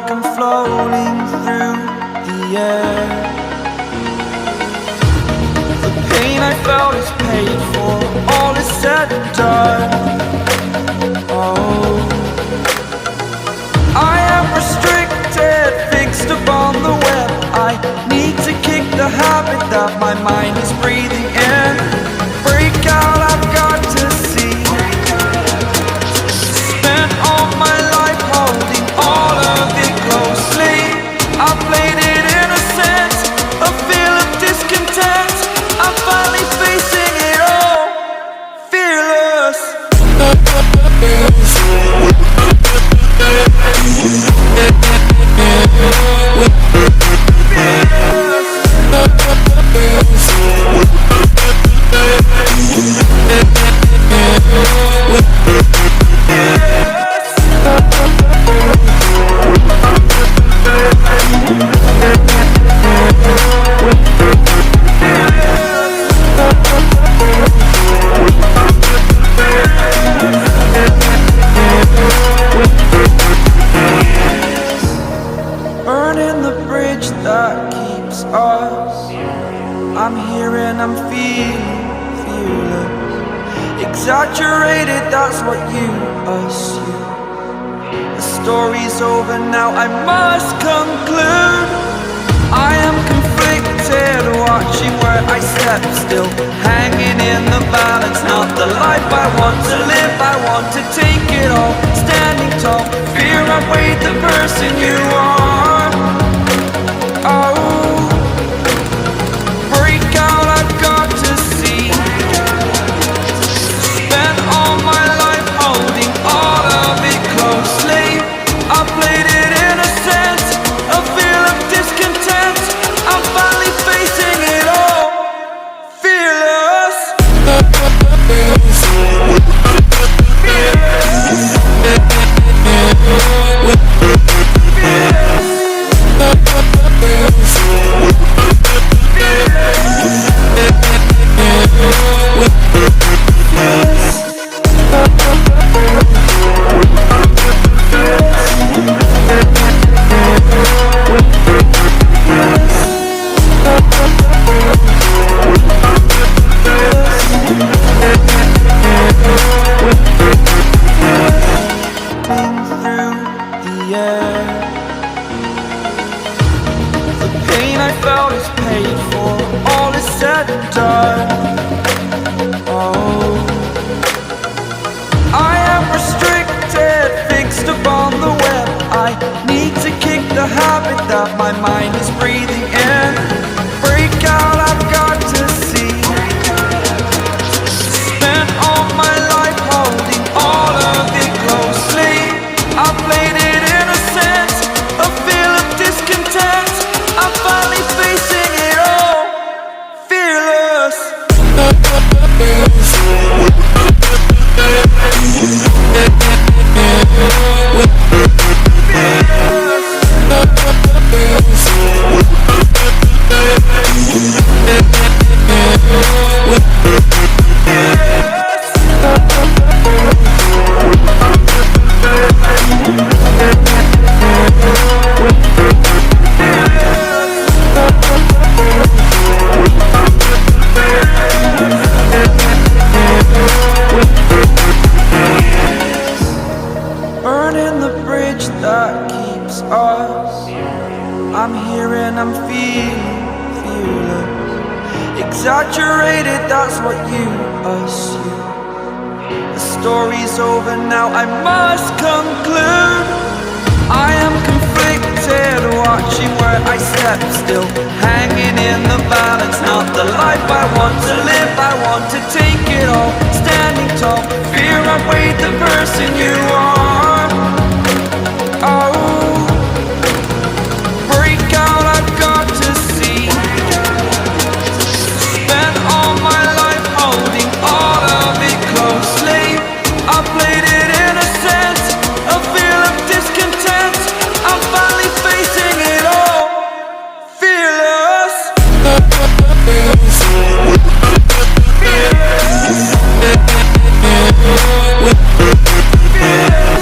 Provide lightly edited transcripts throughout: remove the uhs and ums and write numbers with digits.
like I'm floating through the air. The pain I felt is paid for, all is said and done. Oh, I am restricted, fixed upon the web. I need to kick the habit that my mind is breathing in. Break out, I've got to see. Spent all my life holding all of it closely. I played it innocent, a feel of discontent. I'm finally facing it all, fearless. Burning the bridge that keeps us. I'm here and I'm feeling fearless. Exaggerated, that's what you assume. The story's over now, I must conclude. I am conflicted, watching where I step still, hanging in the balance. Not the life I want to live, I want to take it all. Standing tall, fear outweighed the person you are. Oh, break out, I've got to see. Spent all my life holding all of it closely. I played it innocent, a feel of discontent. I'm finally facing it all, fearless. The pain I felt is paid for, all is said and done. Oh, I am restricted, fixed upon the web. I need to kick the habit that my mind is breathing in. Break out, I've got to see. Spent all my life holding all of it closely. I played it innocent, a feel of discontent. I'm finally facing it all, fearless. Burning the bridge that keeps us. I'm here and I'm feeling fearless. Exaggerated, that's what you assume. The story's over now, I must conclude. I am conflicted, watching where I step still, hanging in the balance. Not the life I want to live, I want to take it all. Standing tall, fear outweighed the person you are. Oh, break out, I've got to see. Spent all my life holding all of it closely. I played it innocent, a feel of discontent. I'm finally facing it all, fearless. Fearless.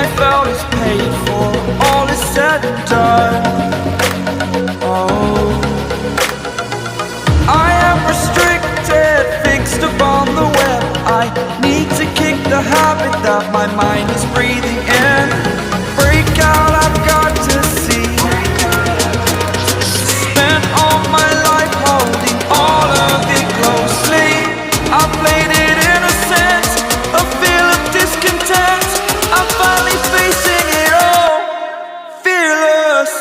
I felt is paid for, all is said and done. Oh, I am restricted, fixed upon the web. I need to kick the habit that my mind is breathing in. Break out, I've got to see. Spent all my life holding all of it closely. I played it innocent, a feel of discontent. I'm finally facing it all, fearless.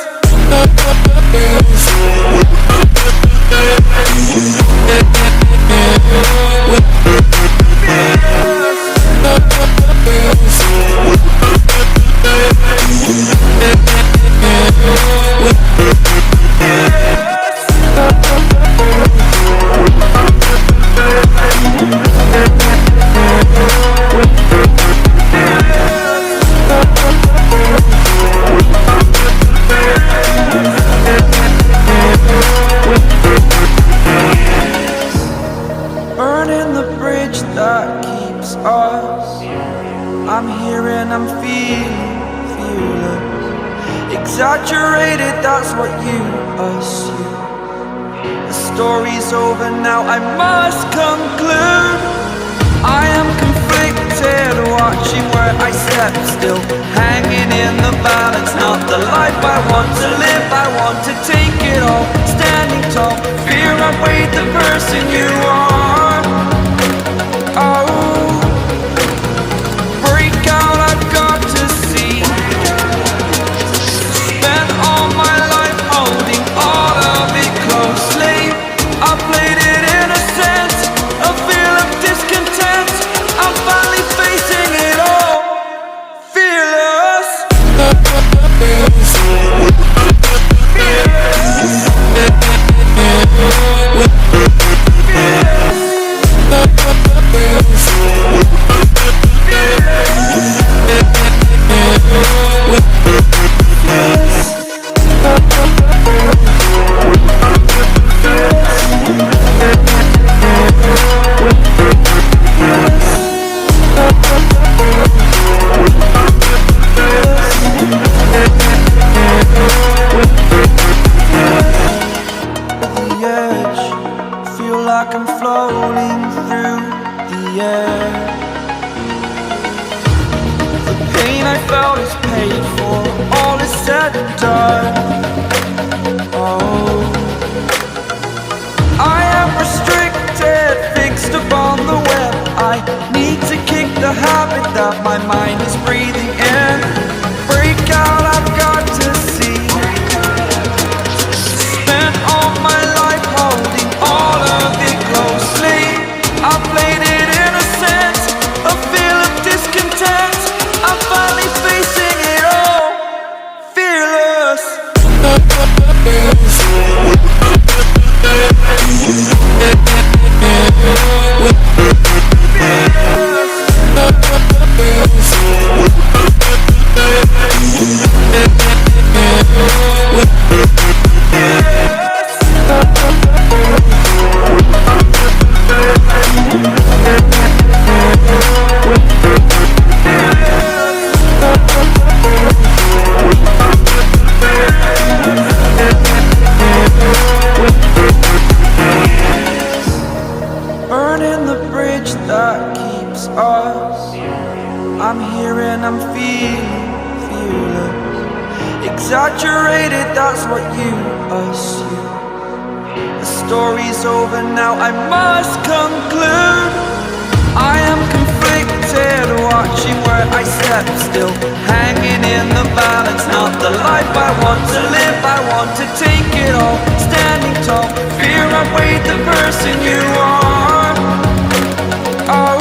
Burning the bridge that keeps us. I'm here and I'm feeling fearless. Exaggerated, that's what you assume. The story's over now, I must conclude. I am conflicted, watching where I step still, hanging in the balance. Not the life I want to live, I want to take it all. Standing tall, fear I weighed the person you are. Oh, break out, I've got to see. Spent all my life holding all of it closely. I played it innocent, a feel of discontent. I'm finally facing it all, fearless. I'm floating through the air. The pain I felt is paid for, all is said and done. Oh, I am restricted, fixed upon the web. I need to kick the habit that my mind is breathing in. Break out, I've got to see. Spent all my life holding all of it closely. I played it innocent, a feel of discontent. I'm finally facing it all, fearless. Burning the bridge that keeps us. I'm here and I'm feeling fearless. Exaggerated, that's what you assume. The story's over now, I must conclude. I am conflicted, watching where I step still, hanging in the balance. Not the life I want to live, I want to take it all. Standing tall, fear I weighed the person you are. Oh,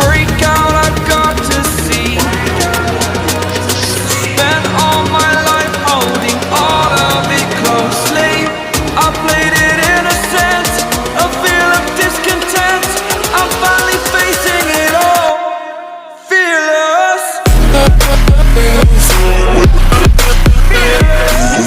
break out, I've got to see. Spent all my life holding all of it closely. I played it innocent, a feel of discontent. I'm finally facing it all, fearless. Fearless.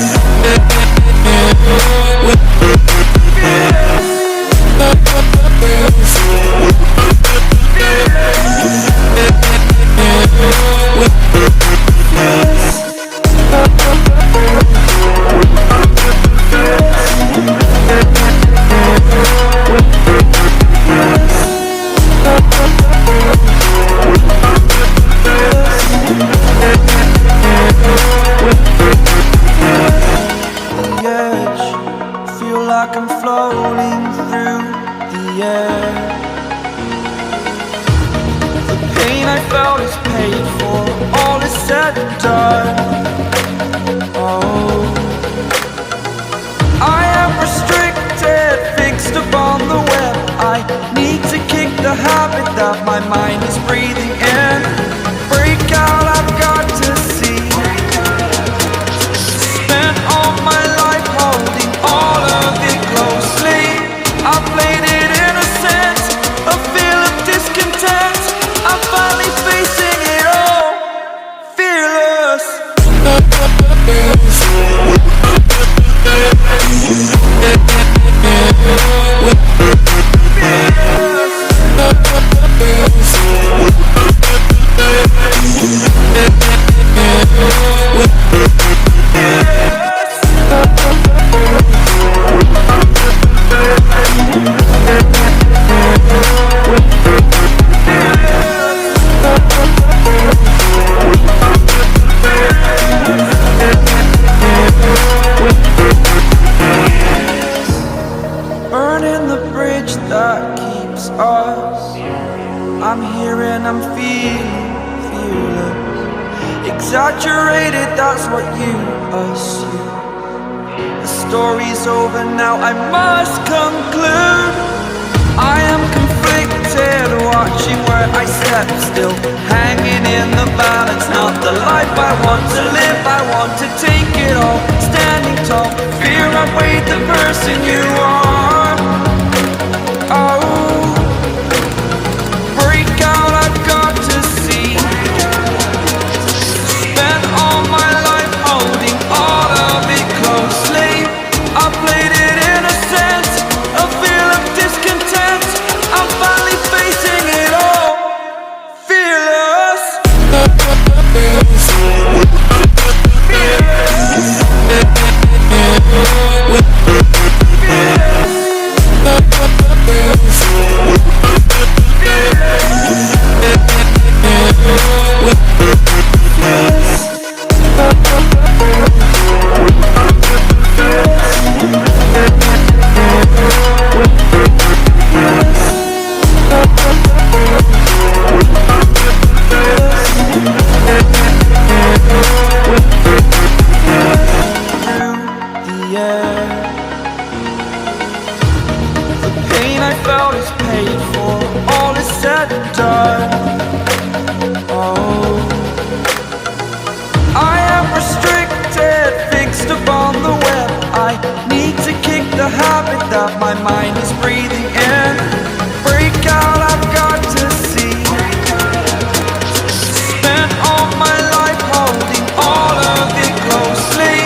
felt is paid for, all is said and done. Oh, I am restricted, fixed upon the web. I need to kick the habit that my mind is breathing in. Break out, I've got to see. Spent all my life holding all of it closely. I played it innocent, a feel of discontent. I'm finally facing it all, fearless. Burning the bridge that keeps us. I'm here and I'm feeling fearless. Exaggerated, that's what you assume. The story's over now, I must conclude. I am conflicted, watching where I step still, hanging in the balance. Not the life I want to live, I want to take it all. Standing tall, fear I've weighed the person you are. Oh, break out, I've got to see. Spent all my life holding all of it closely. I played it innocent, a feel of discontent. I'm finally facing it all, fearless. I felt is paid for, all is said and done. Oh, I am restricted, fixed upon the web. I need to kick the habit that my mind is breathing in. Break out, I've got to see. Spent all my life holding all of it closely.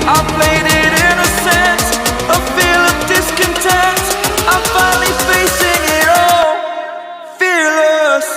I played it innocent, a feel of discontent. I'm finally facing it all, fearless.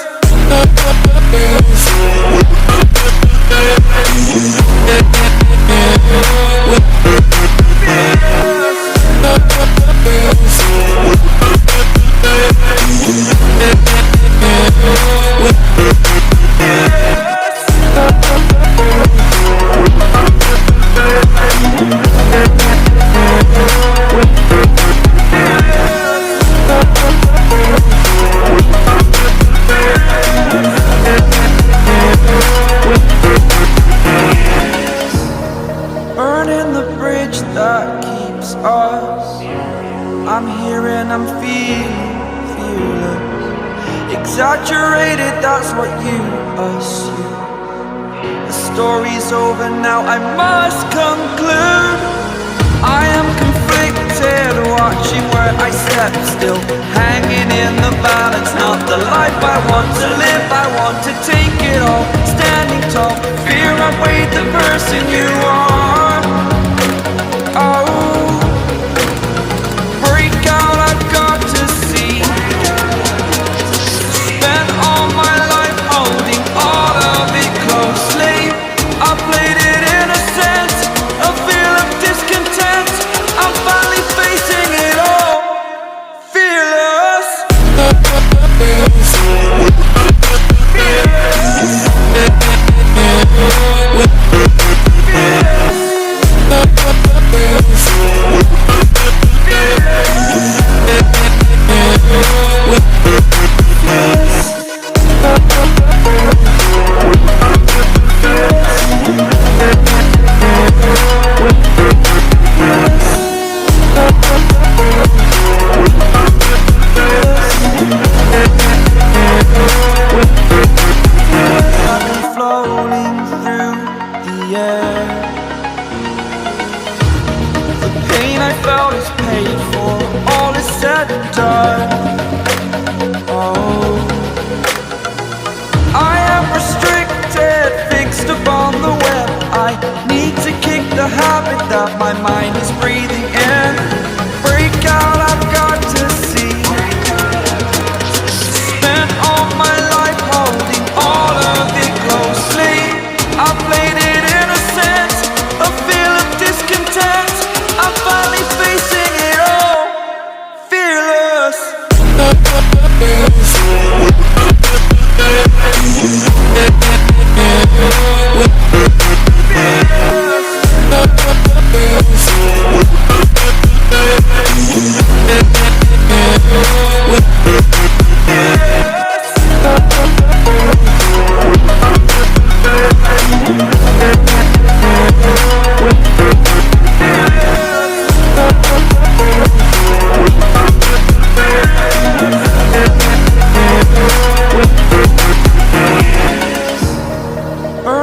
Burning the bridge that keeps us. I'm here and I'm feeling fearless. Exaggerated, that's what you assume. The story's over now, I must conclude. I am conflicted, watching where I step still, hanging in the balance. Not the life I want to live, I want to take it all. Standing tall, fear I've weighed the person you are. Oh, break out, I've got to see. Spent all my life holding all of it closely. I played it innocent, a feel of discontent. I'm finally facing it all, fearless. Fearless.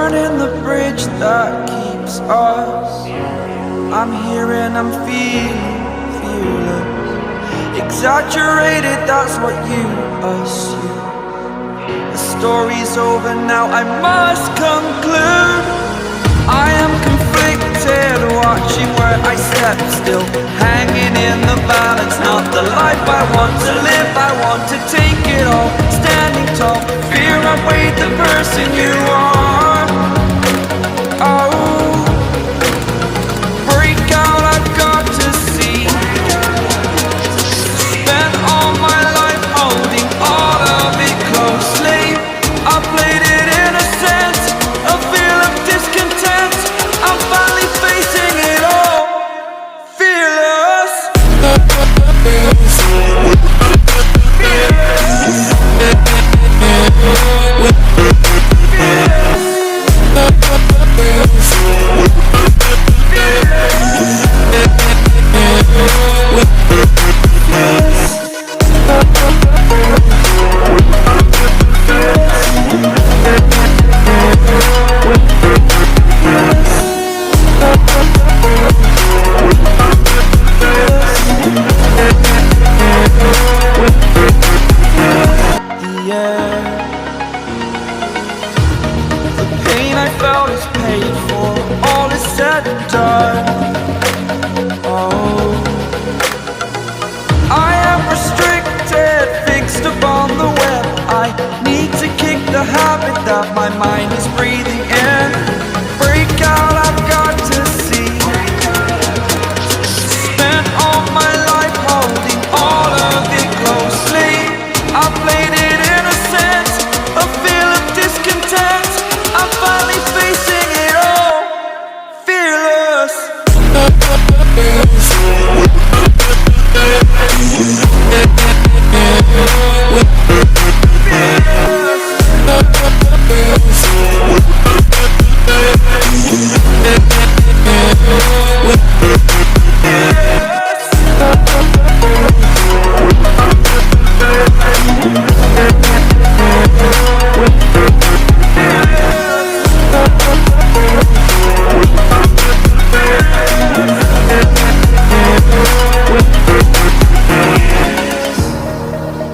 burning the bridge that keeps us. I'm here and I'm feeling fearless. Exaggerated, that's what you assume. The story's over now, I must conclude. I am conflicted, watching where I step still, hanging in the balance. Not the life I want to live, I want to take it all. Standing tall, fear I weighed the person you are. Oh, break out, I've got to see. Spent all my life holding all of it closely. I played it innocent, a feel of discontent. I'm finally facing it all, fearless. That my mind is breathing in. Break out, I've got to see. Spent all my life holding all of it closely. I played it innocent, a feel of discontent. I'm finally facing it all, fearless.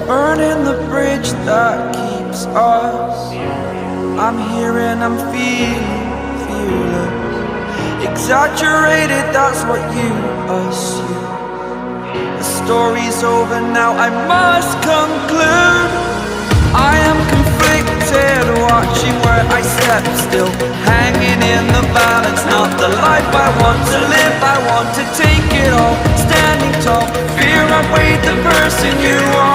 Burning the bridge that keeps us. I'm here and I'm feeling fearless. Exaggerated, that's what you assume. The story's over now, I must conclude. I am conflicted, watching where I step still, hanging in the balance. Not the life I want to live, I want to take it all. Standing tall, fear I weighed the person you are.